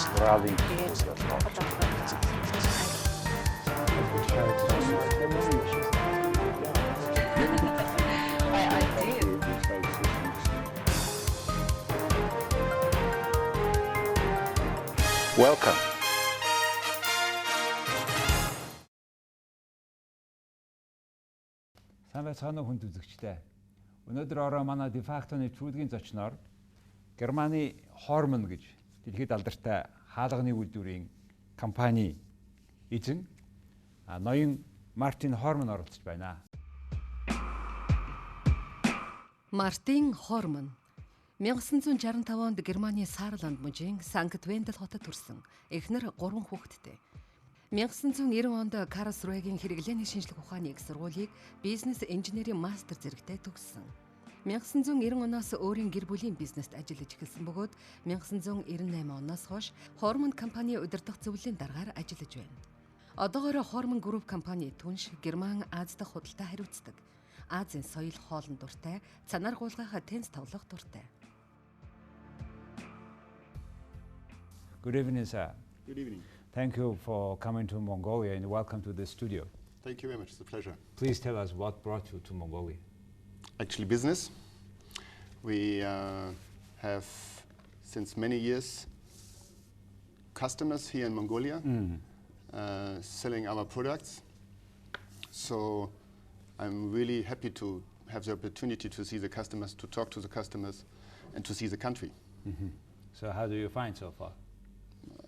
Австралийн Welcome. Сайн байцгаана уу хүнд үзэгчдээ. Өнөөдөр ороо манай дефактоны чуулгын зочноор Гермөны Хорманн гэж дэлхийд алдартай хаалганы үйлдвэрийн компани эзэн ноён Мартин Хорманнн оролцож байна. Мартин Хорманнн 1965 онд Гермөны Саарланд мужийн Санкт Вендел хотод төрсөн. Эхнэр 3 хүүхэдтэй. 1990 онд Карлсруэгийн Хэрэглээний шинжлэх ухааны сургуулийг Бизнес, Инженерийн мастер зэрэгтэй төгссөн. 1990 оноос өөрийн гэр бүлийн бизнест ажиллаж эхэлсэн бөгөөд 1998 оноос хойш Хорманн компаний удирдах зөвлөлийн даргаар ажиллаж байна. Одоогоор Хорманн групп компани түнш Герман Аз дахь худалдаа хариуцдаг. Азийн соёл хоолн дуртай, цанаар гуулгах тенс тоглох дуртай. Good evening, sir. Good evening. Thank you for coming to Mongolia and welcome to the studio. Thank you very much. It's a pleasure. Please tell us what brought you to Mongolia. Actually, business. We have, since many years, customers here in Mongolia selling our products. So I'm really happy to have the opportunity to see the customers, to talk to the customers, and to see the country. So how do you find so far?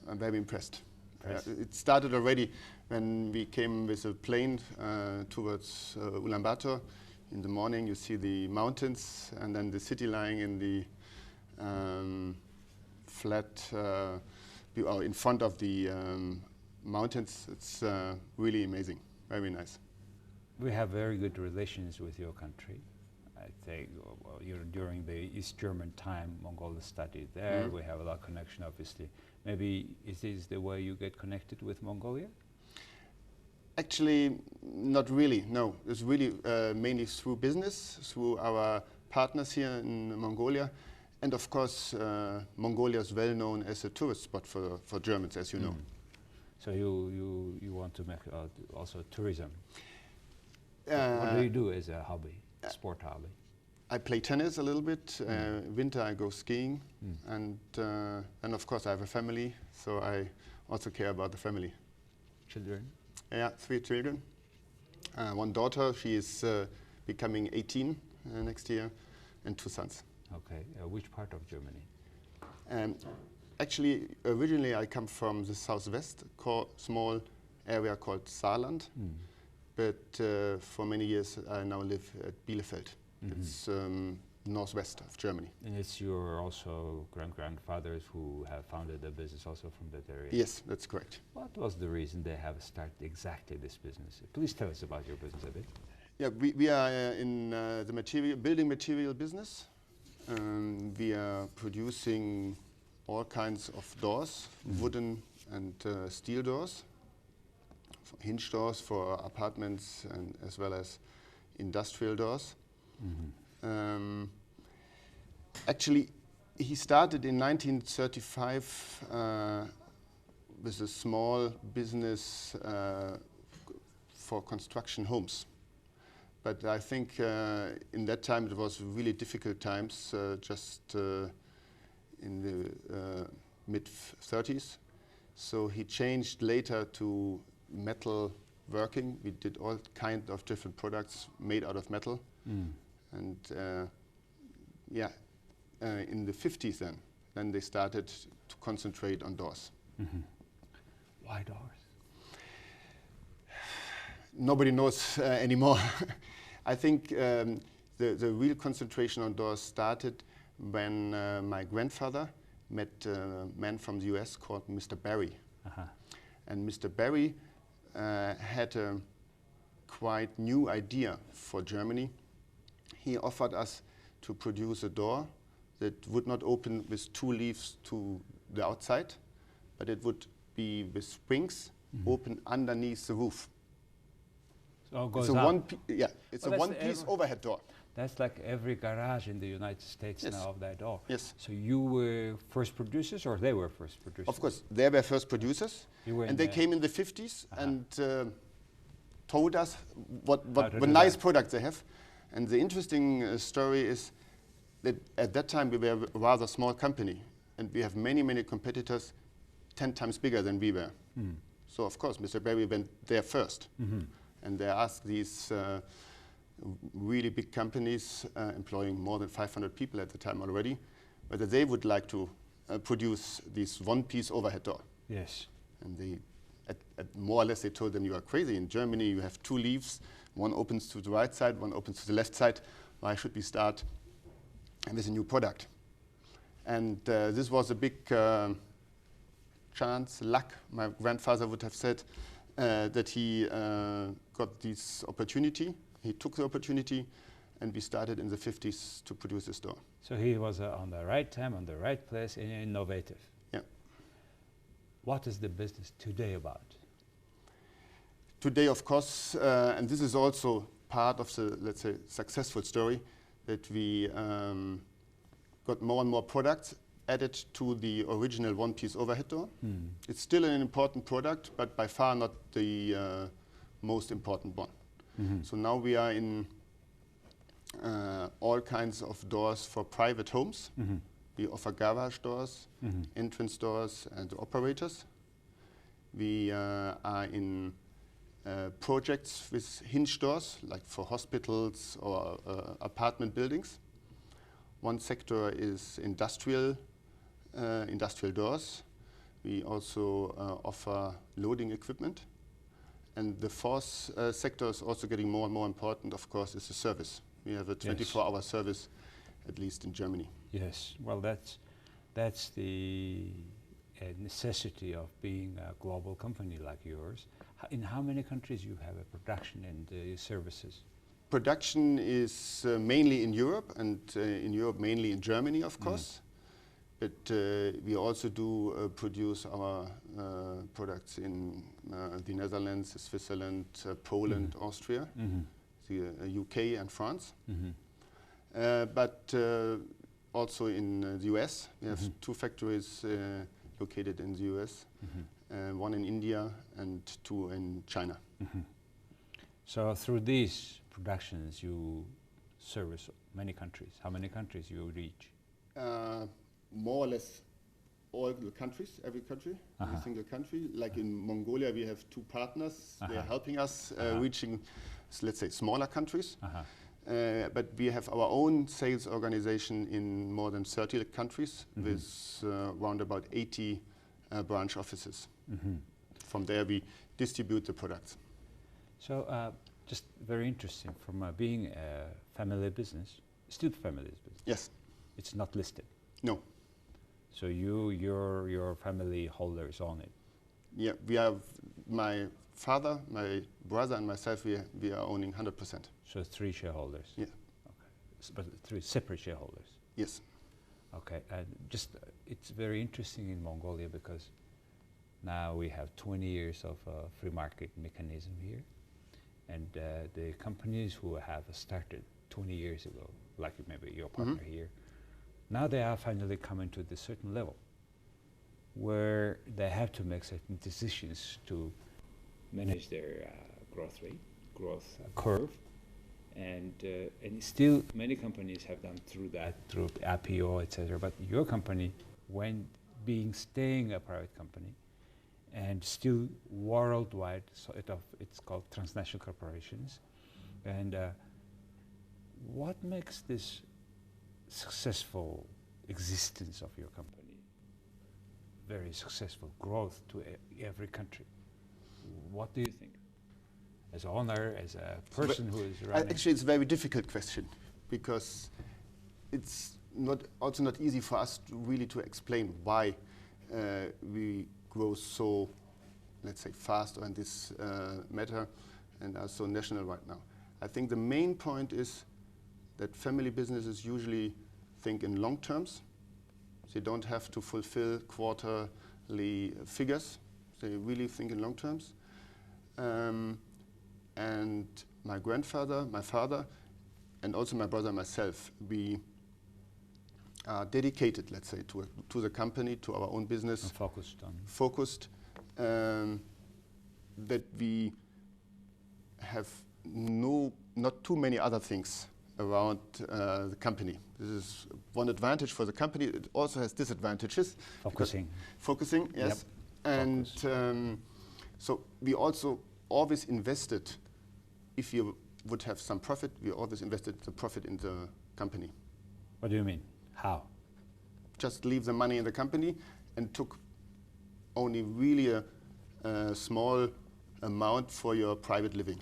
I'm very impressed. It started already when we came with a plane towards Ulaanbaatar. In the morning you see the mountains and then the city lying in the flat, in front of the mountains. It's really amazing, very nice. We have very good relations with your country. I think during the East German time, Mongolia studied there. We have a lot of connection, obviously. Maybe is this the way you get connected with Mongolia? Actually, not really, no. It's really mainly through business, through our partners here in Mongolia. And of course, Mongolia is well known as a tourist spot for Germans, as you know. So you want to make also tourism. What do you do as a hobby, sport hobby? I play tennis a little bit. Winter I go skiing, and of course I have a family, so I also care about the family. Children? Yeah, 3 children. One daughter, she is becoming 18 next year, and 2 sons. Okay, which part of Germany? Actually, originally I come from the southwest, small area called Saarland, but for many years I now live at Bielefeld. It's northwest of Germany. And it's your also grandfathers who have founded a business also from that area? Yes, that's correct. What was the reason they have started exactly this business? Please tell us about your business a bit. Yeah, we are in the building material business. We are producing all kinds of doors, wooden and steel doors, hinge doors for apartments and as well as industrial doors. Actually, he started in 1935 with a small business for construction homes. But I think in that time it was really difficult times, just in the mid-30s. So he changed later to metal working. We did all kinds of different products made out of metal. And in the 50s then they started to concentrate on doors. Why doors? Nobody knows anymore. I think the real concentration on doors started when my grandfather met a man from the US called Mr. Barry. And Mr. Barry had a quite new idea for Germany. He offered us to produce a door that would not open with 2 leaves to the outside, but it would be with springs open underneath the roof. So it goes it's a up. it's a one-piece overhead door. That's like every garage in the United States Yes. now of that door. Yes. So you were first producers, or they were first producers? Of course, they were first producers, You were in and they the- came in the 50s and told us How to what do nice that. products they have. And the interesting story is that at that time we were a rather small company, and we have many, many competitors 10 times bigger than we were. So of course, Mr. Berry went there first, and they asked these really big companies employing more than 500 people at the time already, whether they would like to produce this one-piece overhead door. Yes. And they, at more or less, they told them, you are crazy. In Germany, you have two leaves. One opens to the right side, one opens to the left side. Why should we start with a new product? And this was a big chance, luck, my grandfather would have said, that he got this opportunity. He took the opportunity, and we started in the 50s to produce this door. So he was on the right time, on the right place, and innovative. Yeah. What is the business today about? Today, of course, and this is also part of the, let's say, successful story, that we got more and more products added to the original one-piece overhead door. It's still an important product, but by far not the most important one. So now we are in all kinds of doors for private homes. We offer garage doors, entrance doors, and operators. We are in projects with hinge doors, like for hospitals or apartment buildings. One sector is industrial doors. We also offer loading equipment. And the fourth sector is also getting more and more important, of course, is the service. We have a 24-hour service, at least in Germany. Yes. Well, that's the necessity of being a global company like yours. In how many countries you have a production and services? Production is mainly in Europe, and in Europe mainly in Germany, of course. But we also do produce our products in the Netherlands, Switzerland, Poland, Austria, the UK and France. But also in the US, we have two factories located in the US, one in India and two in China. So through these productions, you service many countries. How many countries you reach? More or less all the countries, every country, every single country. Like in Mongolia, we have two partners. They are helping us reaching, let's say, smaller countries. But we have our own sales organization in more than 30 countries with around about 80 branch offices. From there, we distribute the products. So just very interesting, from being a family business, still family business. Yes. It's not listed. No. So your family holders own it. Yeah, we have my father, my brother, and myself. We are owning 100%. So 3 shareholders. Yeah. Okay. But 3 separate shareholders. Yes. Okay. And just it's very interesting in Mongolia because now we have 20 years of free market mechanism here, and the companies who have started 20 years ago, like maybe your partner here, now they are finally coming to this certain level where they have to make certain decisions to manage their growth rate, growth curve, and still many companies have gone through that, through IPO, etc. But your company, when staying a private company, and still worldwide, so it's called transnational corporations. And what makes this successful existence of your company, very successful growth to every country? What do you think? As an owner, as a person who is running? Actually, it's a very difficult question because it's not easy for us to explain why we grow so, let's say, fast on this matter and are so national right now. I think the main point is that family businesses usually think in long terms. They don't have to fulfill quarterly figures. They really think in long terms. And my father, and also my brother and myself, we are dedicated, let's say, to the company, to our own business. And focused, that we have not too many other things around the company. This is one advantage for the company. It also has disadvantages. Focusing, yes. Yep. And so we also always invested, if you would have some profit, we always invested the profit in the company. What do you mean? How? Just leave the money in the company and took only really a small amount for your private living.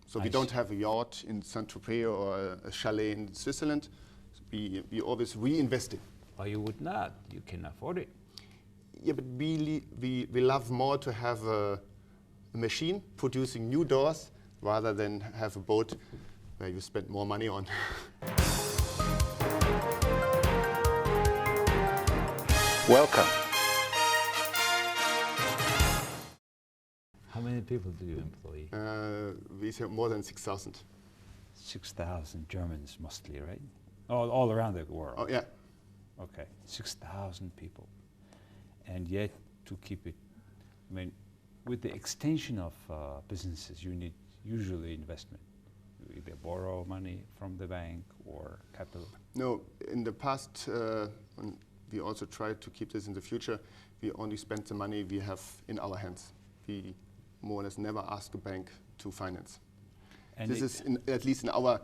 So we don't have a yacht in Saint-Tropez or a chalet in Switzerland. We always reinvesting. Oh, you would not. You can afford it. Yeah, but we love more to have a machine producing new doors rather than have a boat where you spend more money on. Welcome. How many people do you employ? We have more than 6,000. 6,000 Germans mostly, right? All around the world. Oh, yeah. Okay, 6,000 people. And yet to keep it, I mean, with the extension of businesses, you need usually investment. You either borrow money from the bank or capital. No, in the past, we also try to keep this in the future. We only spend the money we have in our hands. We more or less never ask a bank to finance. And this is, at least in our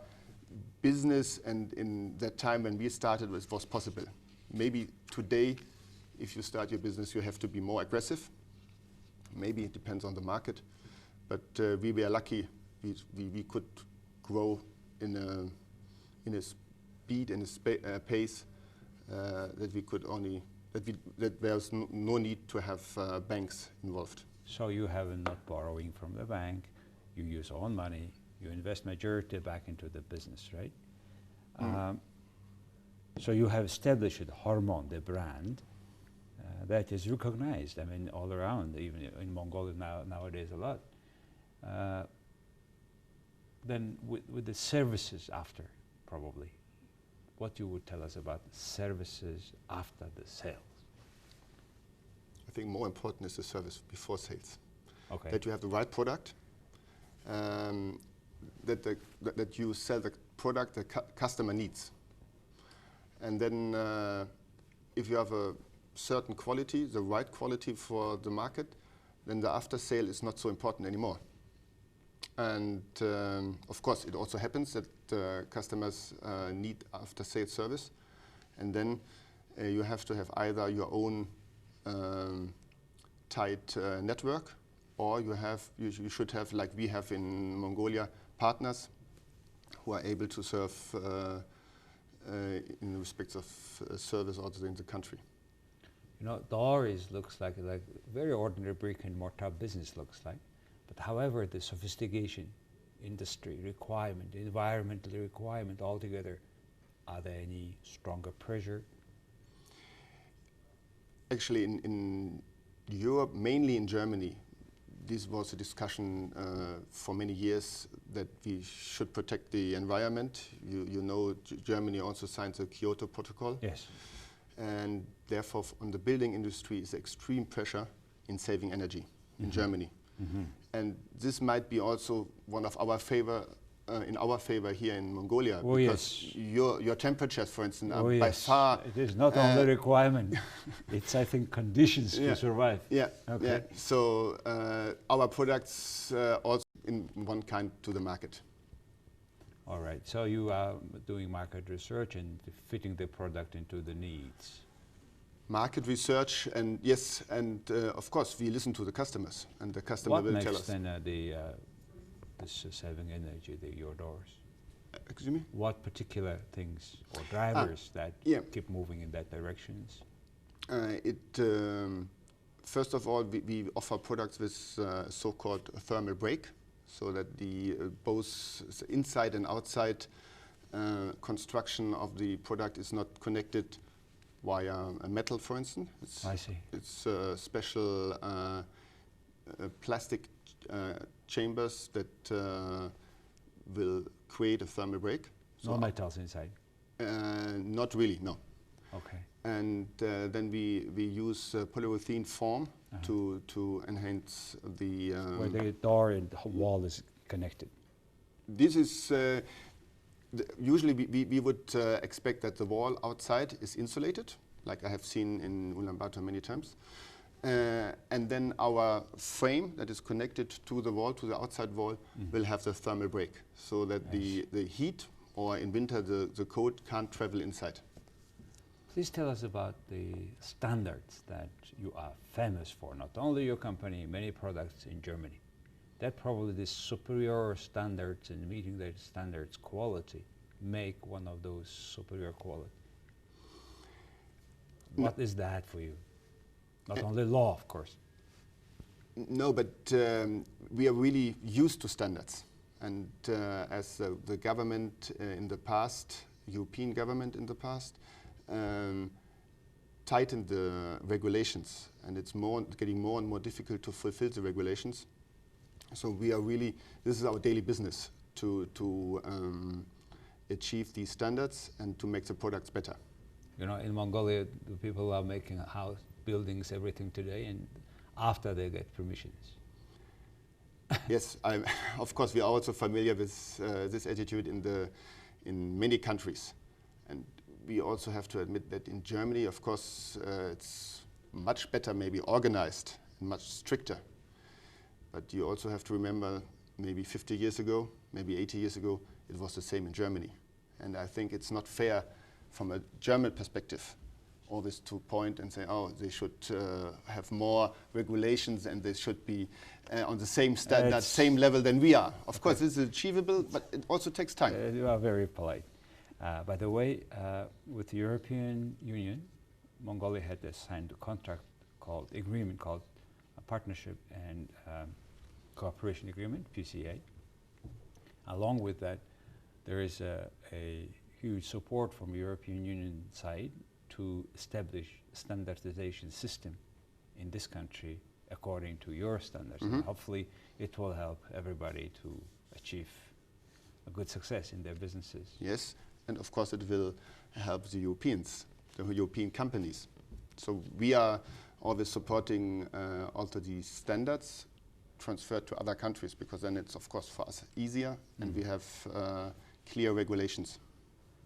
business and in that time when we started, it was possible. Maybe today, if you start your business, you have to be more aggressive. Maybe it depends on the market. But we were lucky. We could grow in a speed and a pace that we could only, that there was no need to have banks involved. So you have not borrowing from the bank, you use own money, you invest majority back into the business, right? So you have established Hörmann, the brand, that is recognized, I mean, all around, even in Mongolia nowadays a lot. Then with the services after, probably, what you would tell us about services after the sales? I think more important is the service before sales. Okay. That you have the right product, that you sell the product the customer needs. And then if you have a certain quality, the right quality for the market, then the after sale is not so important anymore. And of course, it also happens that customers need after sales service. And then you have to have either your own tight network, or you should have, like we have in Mongolia, partners who are able to serve in respect of service also in the country. You know, Doris looks like very ordinary brick and mortar business looks like, but however, the sophistication, industry requirement, environmental requirement altogether, are there any stronger pressure? Actually, in Europe, mainly in Germany, this was a discussion for many years that we should protect the environment. You know, Germany also signed the Kyoto Protocol. Yes. And therefore, on the building industry is extreme pressure in saving energy in Germany. And this might be also one of our in our favor here in Mongolia, because your temperatures, for instance, are by far. It is not only requirement; it's, I think, conditions to survive. Yeah. Okay. Yeah. So our products also in one kind to the market. All right. So you are doing market research and fitting the product into the needs. Market research, and yes, and of course we listen to the customers, and the customer will tell us. What makes then this saving energy, your doors? Excuse me? What particular things or drivers that keep moving in that directions? First of all, we offer products with so-called thermal break, so that the both inside and outside construction of the product is not connected via a metal, for instance. I see. It's special plastic chambers that will create a thermal break. No metals inside? Not really, no. Okay. And then we use polyurethane foam to enhance the... where the door and the wall is connected. This is... usually we would expect that the wall outside is insulated, like I have seen in Ulaanbaatar many times. And then our frame that is connected to the wall, to the outside wall, will have the thermal break, so that the heat, or in winter the cold, can't travel inside. Please tell us about the standards that you are famous for, not only your company, many products in Germany. That probably the superior standards and meeting the standards quality make one of those superior quality. What is that for you? Not only law, of course. No, but we are really used to standards. And as the government in the past, European government in the past, tightened the regulations, and it's getting more and more difficult to fulfill the regulations. So we are really, this is our daily business, to achieve these standards and to make the products better. You know, in Mongolia, the people are making house buildings, everything today, and after they get permissions. Yes, of course, we are also familiar with this attitude in many countries. And we also have to admit that in Germany, of course, it's much better, maybe organized and much stricter. But you also have to remember, maybe 50 years ago, maybe 80 years ago, it was the same in Germany. And I think it's not fair from a German perspective always to point and say, oh, they should have more regulations and they should be on the same standard, same level than we are. Of course, this is achievable, but it also takes time. You are very polite. By the way, with the European Union, Mongolia had signed a contract called a Partnership and Cooperation Agreement, PCA. Along with that, there is a huge support from European Union side to establish standardization system in this country according to your standards. And hopefully it will help everybody to achieve a good success in their businesses. Yes, and of course it will help the Europeans, the European companies. So we are always supporting also these standards transferred to other countries, because then it's of course for us easier and we have clear regulations.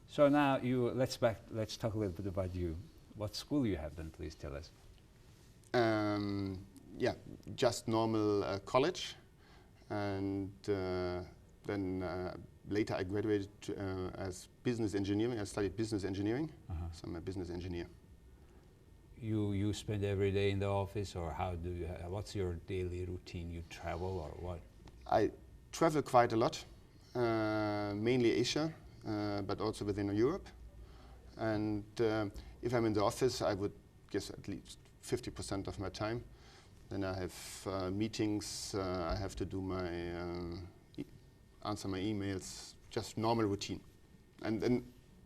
So now let's talk a little bit about you. What school you have done, please tell us. Yeah, just normal college, and then later I graduated as business engineering. I studied business engineering, so I'm a business engineer. You spend every day in the office, or how do you? What's your daily routine? You travel or what? I travel quite a lot, mainly Asia, but also within Europe. And if I'm in the office, I would guess at least 50% of my time. Then I have meetings. I have to do my answer my emails, just normal routine. And then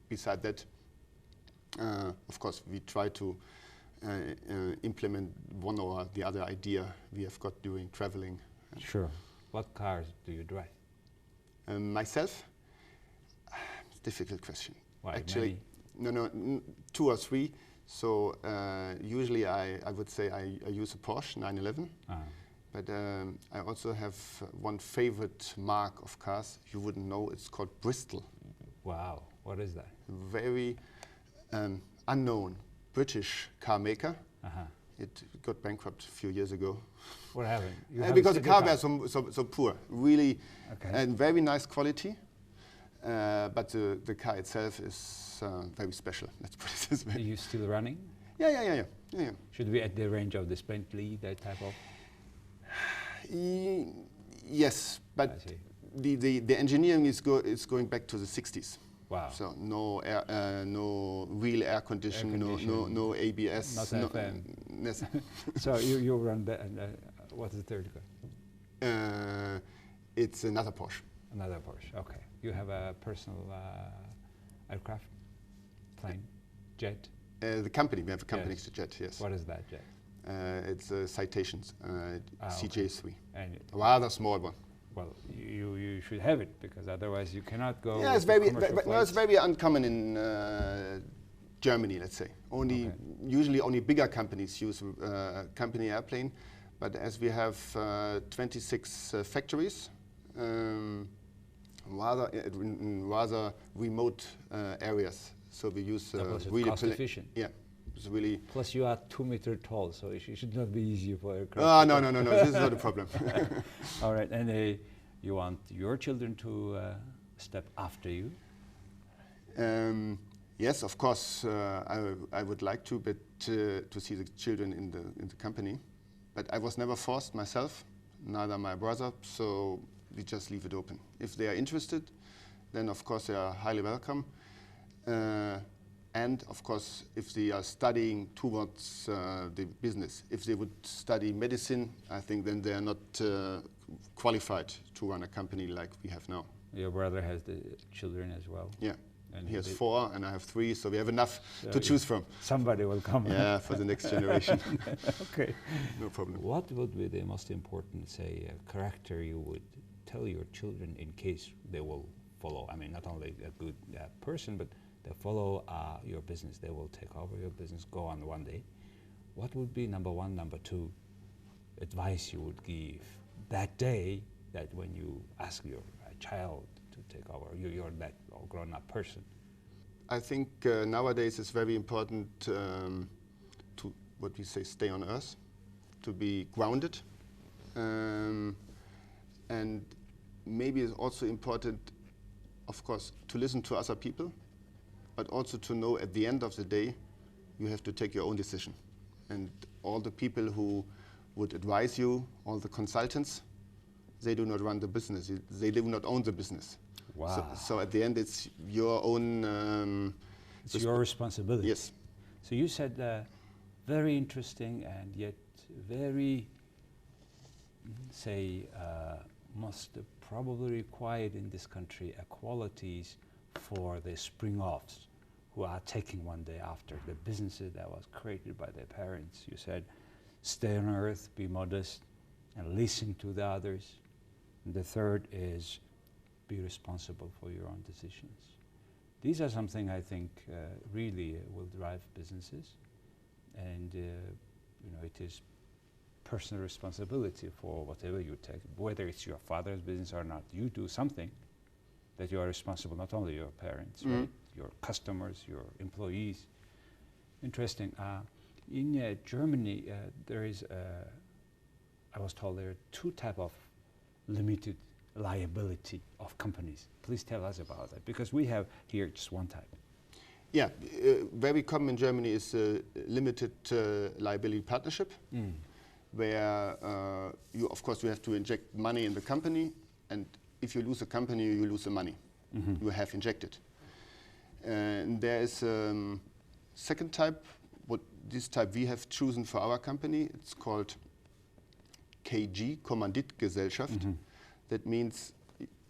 beside that, of course, we try to implement one or the other idea we have got during traveling. Sure. What cars do you drive? Myself? It's a difficult question. Why? Actually, no, 2 or 3. So usually I would say I use a Porsche 911. But I also have one favorite mark of cars. You wouldn't know, it's called Bristol. Wow, what is that? Very unknown British car maker. It got bankrupt a few years ago. What happened? Because the car was so poor, really, and very nice quality. But the car itself is very special, let's put it this way. Are you still running? Yeah. Should we at the range of the Bentley, that type of? Yes, but the engineering is going back to the 60s. Wow. So no real air conditioning, no ABS. Not FM. So you run that, and what is the third car? It's another Porsche. Another Porsche, okay. You have a personal aircraft, plane, jet? The company, we have a company next to jet, yes. What is that jet? It's Citations, CJ3. And a rather small one. Well, you should have it, because otherwise you cannot go. Yeah, it's very uncommon in Germany, let's say. Usually only bigger companies use company airplane, but as we have 26 factories, in rather remote areas, so we use really cost efficient. Yeah, it's really. Plus, you are 2 meters tall, so it should not be easy for aircraft. No. This is not a problem. All right, and you want your children to step after you? Yes, of course, I would like to, but to see the children in the company. But I was never forced myself, neither my brother, so we just leave it open. If they are interested, then of course they are highly welcome. And of course, if they are studying towards the business, if they would study medicine, I think then they are not qualified to run a company like we have now. Your brother has the children as well? Yeah. And he has 4 and I have 3, so we have enough to choose from. Somebody will come. Yeah, for the next generation. Okay. No problem. What would be the most important, say, character you would tell your children in case they will follow? I mean, not only a good person, but they follow your business. They will take over your business, go on one day. What would be number 1, number 2 advice you would give that day, that when you ask your child to take over, you're that grown-up person? I think nowadays it's very important to, what we say, stay on earth, to be grounded. And maybe it's also important, of course, to listen to other people, but also to know at the end of the day, you have to take your own decision. And all the people who would advise you, all the consultants, they do not run the business. They do not own the business. Wow. So at the end, it's your own... it's your responsibility. Yes. So you said very interesting and yet very, say, most probably required in this country qualities for the spring-offs who are taking one day after the businesses that was created by their parents. You said, stay on earth, be modest, and listen to the others. And the third is be responsible for your own decisions. These are something I think really will drive businesses, and it is personal responsibility for whatever you take, whether it's your father's business or not. You do something that you are responsible, not only your parents, right? Your customers, your employees. Interesting. In Germany, there is, I was told there are 2 types of limited liability of companies. Please tell us about that, because we have here just one type. Yeah, very common in Germany is a limited liability partnership, where of course you have to inject money in the company, and if you lose a company, you lose the money you have injected. And there is a second type, this type we have chosen for our company. It's called KG, Kommanditgesellschaft. That means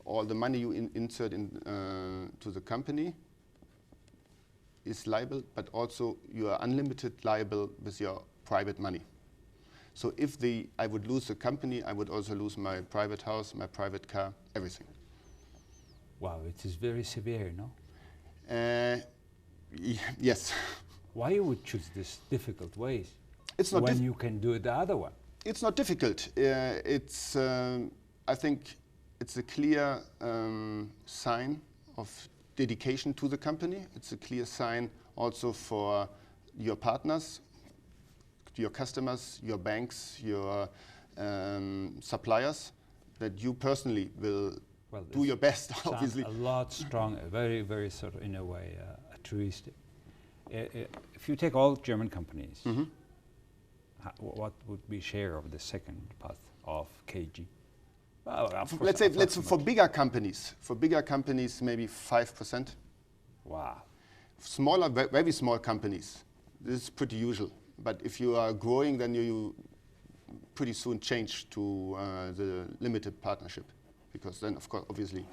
all the money you insert to the company is liable, but also you are unlimited liable with your private money. So if I would lose the company, I would also lose my private house, my private car, everything. Wow, it is very severe, no? Yes. Why you would choose these difficult ways? It's not when you can do it the other one. It's not difficult. It's I think it's a clear sign of dedication to the company. It's a clear sign also for your partners, your customers, your banks, your suppliers, that you personally will do your best, obviously. A lot stronger, very, very sort of, in a way, altruistic. If you take all German companies, what would be share of the second path of KG? Well, let's say for bigger companies. For bigger companies, maybe 5%. Wow. Smaller, very small companies, this is pretty usual. But if you are growing, then you pretty soon change to the limited partnership, because then, of course, obviously,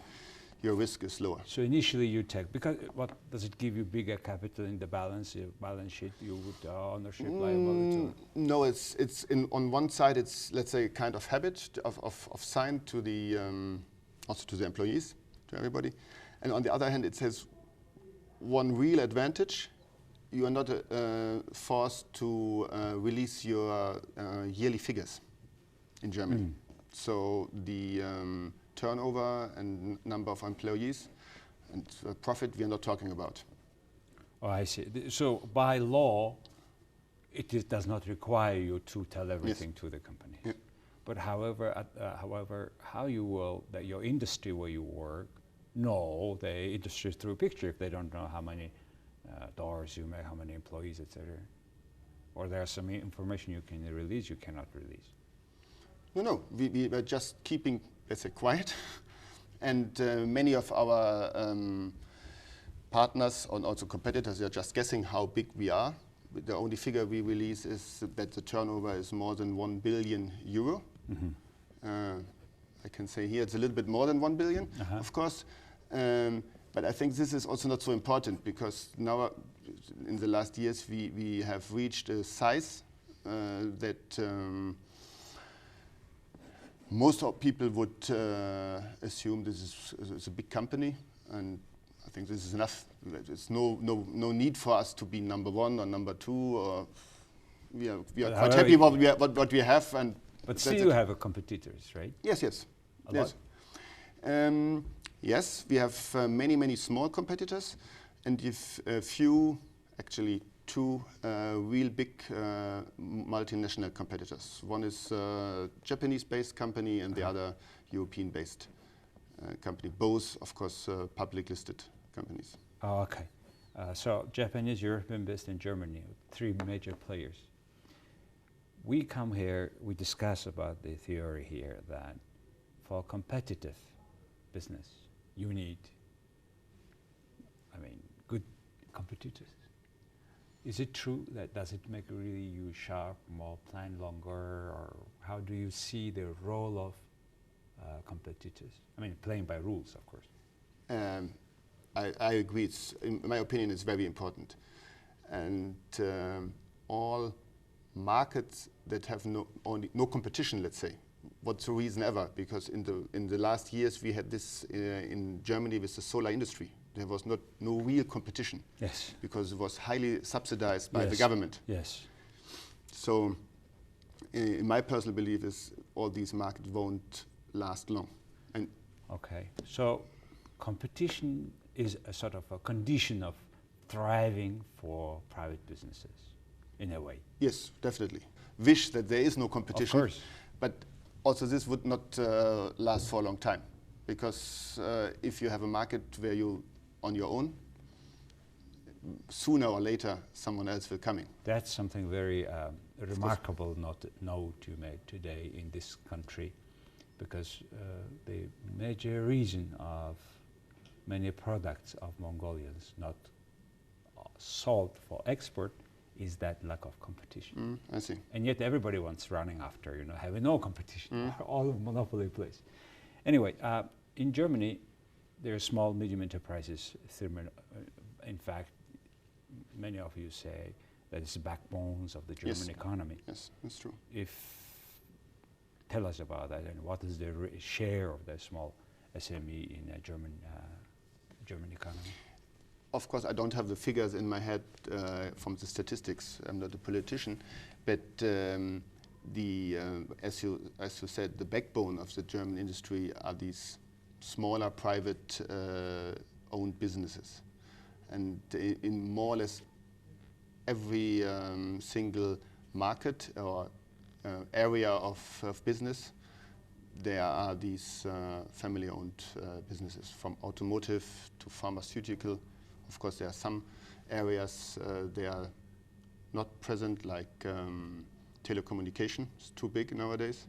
your risk is lower. So initially you take, because what does it give you? Bigger capital in the balance sheet, you would ownership liability? Or? No, it's on one side it's, let's say, kind of habit of sign to the also to the employees, to everybody, and on the other hand it says one real advantage: you are not forced to release your yearly figures in Germany. So the turnover and number of employees and profit we are not talking about. Oh, I see. So by law, does not require you to tell everything to the company. Yeah. But however, how you will, that your industry where you work, know the industry through a picture if they don't know how many dollars you make, how many employees, etc. Or there's some information you can release, you cannot release. No, we were just keeping, let's say, quiet, and many of our partners and also competitors are just guessing how big we are. The only figure we release is that the turnover is more than 1 billion euro. I can say here it's a little bit more than 1 billion, of course. But I think this is also not so important because now, in the last years, we have reached a size that most of people would assume this is a big company, and I think this is enough. There's no need for us to be number one or number two. Or we are quite happy what we have. And but still, you have competitors, right? Yes. A lot? Yes, we have many small competitors, and if a few, actually two real big multinational competitors. One is a Japanese-based company and the other European-based company. Both, of course, public listed companies. Oh, okay. So Japanese, European-based, and Germany, three major players. We come here, we discuss about the theory here that for competitive business, you need, good competitors. Is it true that does it make really you sharp, more plan longer, or how do you see the role of competitors? Playing by rules, of course. I agree. In my opinion, it's very important. And all markets that have no competition, let's say, what's the reason ever? Because in the last years we had this in Germany with the solar industry. There was no real competition. Yes. Because it was highly subsidized by the government. Yes. So, in my personal belief is all these markets won't last long. And okay. So, competition is a sort of a condition of thriving for private businesses, in a way. Yes, definitely. Wish that there is no competition. Of course. But also this would not last for a long time. Because if you have a market where you on your own, sooner or later someone else will come in. That's something very remarkable note you made today in this country, because the major reason of many products of Mongolians not sold for export is that lack of competition. I see. And yet everybody wants running after, having no competition, all monopoly place. Anyway, in Germany, there are small, medium enterprises. In fact, many of you say that it's the backbones of the German economy. Yes, that's true. Tell us about that, and what is the share of the small SME in the German economy? Of course, I don't have the figures in my head from the statistics. I'm not a politician, but as you said, the backbone of the German industry are these smaller private owned businesses, and in more or less every single market or area of business, there are these family-owned businesses, from automotive to pharmaceutical. Of course, there are some areas they are not present, like telecommunication. It's too big nowadays.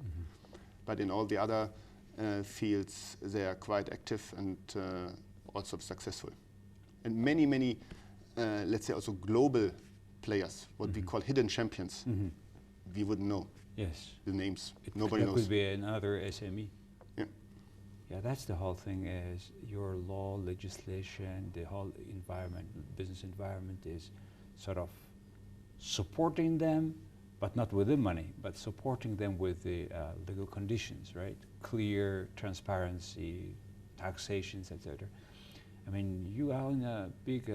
But in all the other fields, they are quite active and also successful. And many, let's say also global players, what we call hidden champions, we wouldn't know. Yes. The names. Nobody Nobody knows. Could be another SME. Yeah. Yeah, that's the whole thing. Is your law, legislation, the whole environment, business environment is sort of supporting them, but not with the money, but supporting them with the legal conditions, right? Clear, transparency, taxations, etc. I mean, you are in a big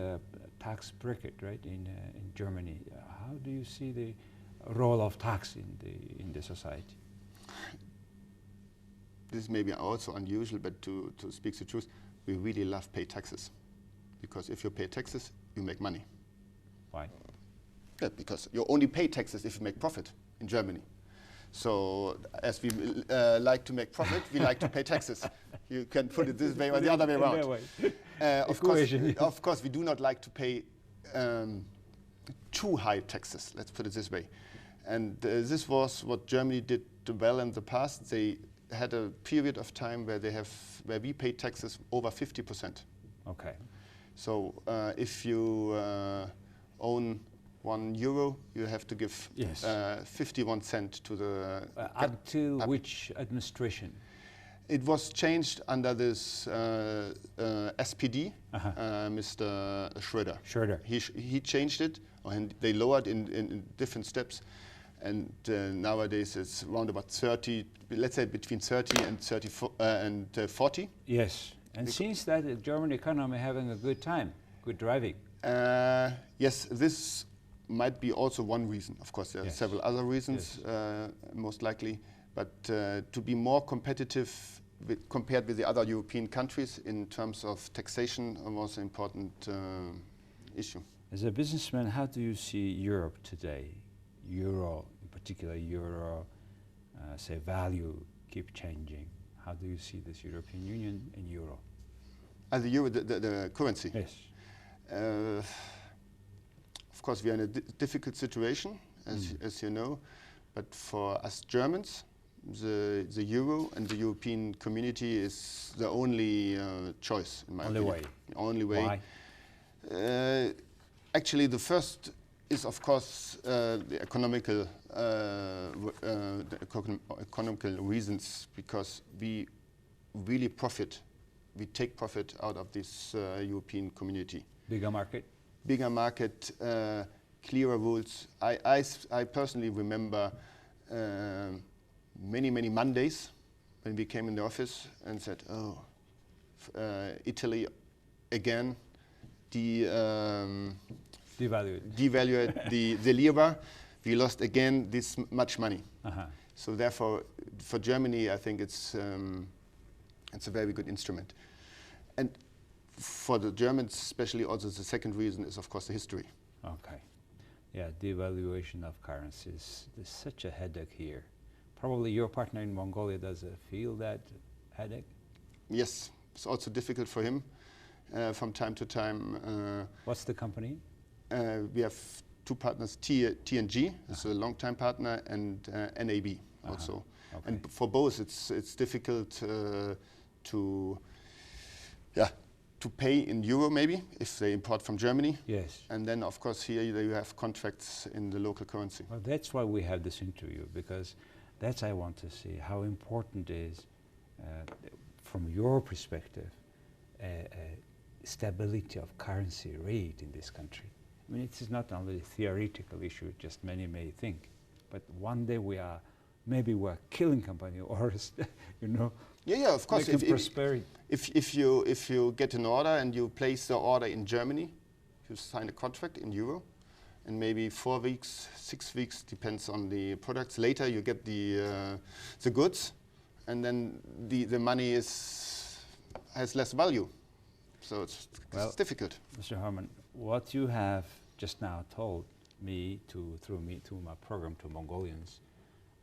tax bracket, right, in Germany. How do you see the role of tax in the society? This may be also unusual, but to speak the truth, we really love pay taxes, because if you pay taxes, you make money. Why? Yeah, because you only pay taxes if you make profit in Germany. So as we like to make profit, we like to pay taxes. You can put it this way or the other way around. Of course, we do not like to pay too high taxes, let's put it this way. And this was what Germany did well in the past. They had a period of time where we paid taxes over 50%. Okay. So if you own €1, you have to give 51 cents to the... until which administration? It was changed under this SPD, Mr. Schröder. He changed it, and they lowered in different steps. And nowadays it's around about 30, let's say between 30 and 40. Yes, and since that, the German economy having a good time, good driving. Yes, this might be also one reason. Of course, there are several other reasons, most likely. But to be more competitive compared with the other European countries in terms of taxation was an important issue. As a businessman, how do you see Europe today? Euro, in particular Euro, say value keep changing. How do you see this European Union and Euro? The Euro, the currency? Yes. Of course, we are in a difficult situation, as you know, but for us Germans, the Euro and the European community is the only choice, in my opinion. Only way. Why? Actually, the first is, of course, the economical reasons, because we really profit. We take profit out of this European community. Bigger market? Bigger market, clearer rules. I personally remember many Mondays when we came in the office and said, oh, Italy again, devalued the lira. We lost again this much money. So therefore, for Germany, I think it's a very good instrument. And for the Germans, especially, also the second reason is, of course, the history. Okay. Yeah, devaluation of currencies. There's such a headache here. Probably your partner in Mongolia does feel that headache? Yes, it's also difficult for him from time to time. What's the company? We have two partners, TNG, is a long-time partner, and NAB also. Okay. And for both, it's difficult to pay in euro, maybe, if they import from Germany. Yes. And then, of course, here you have contracts in the local currency. Well, that's why we have this interview, because that's I want to see how important is, from your perspective, stability of currency rate in this country. I mean, it is not only a theoretical issue, just many may think, but one day maybe we're killing company, or you know. Yeah, of course. If you get an order and you place the order in Germany, you sign a contract in euro, and maybe 4 weeks, 6 weeks, depends on the products. Later you get the goods, and then the money has less value. So it's difficult. Mr. Hörmann, what you have just now told me through my program to Mongolians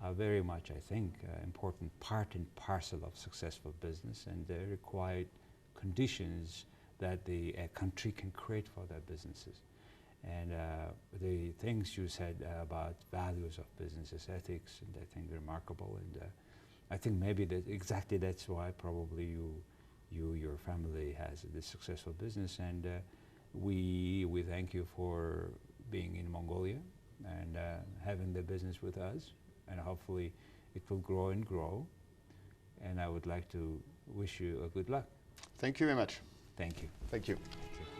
are very much, I think, important part and parcel of successful business, and the required conditions that the country can create for their businesses. And the things you said about values of businesses, ethics, and I think remarkable. And I think maybe that's why probably your family has this successful business. And we thank you for being in Mongolia and having the business with us. And hopefully it will grow and grow. And I would like to wish you a good luck. Thank you very much. Thank you. Thank you. Thank you.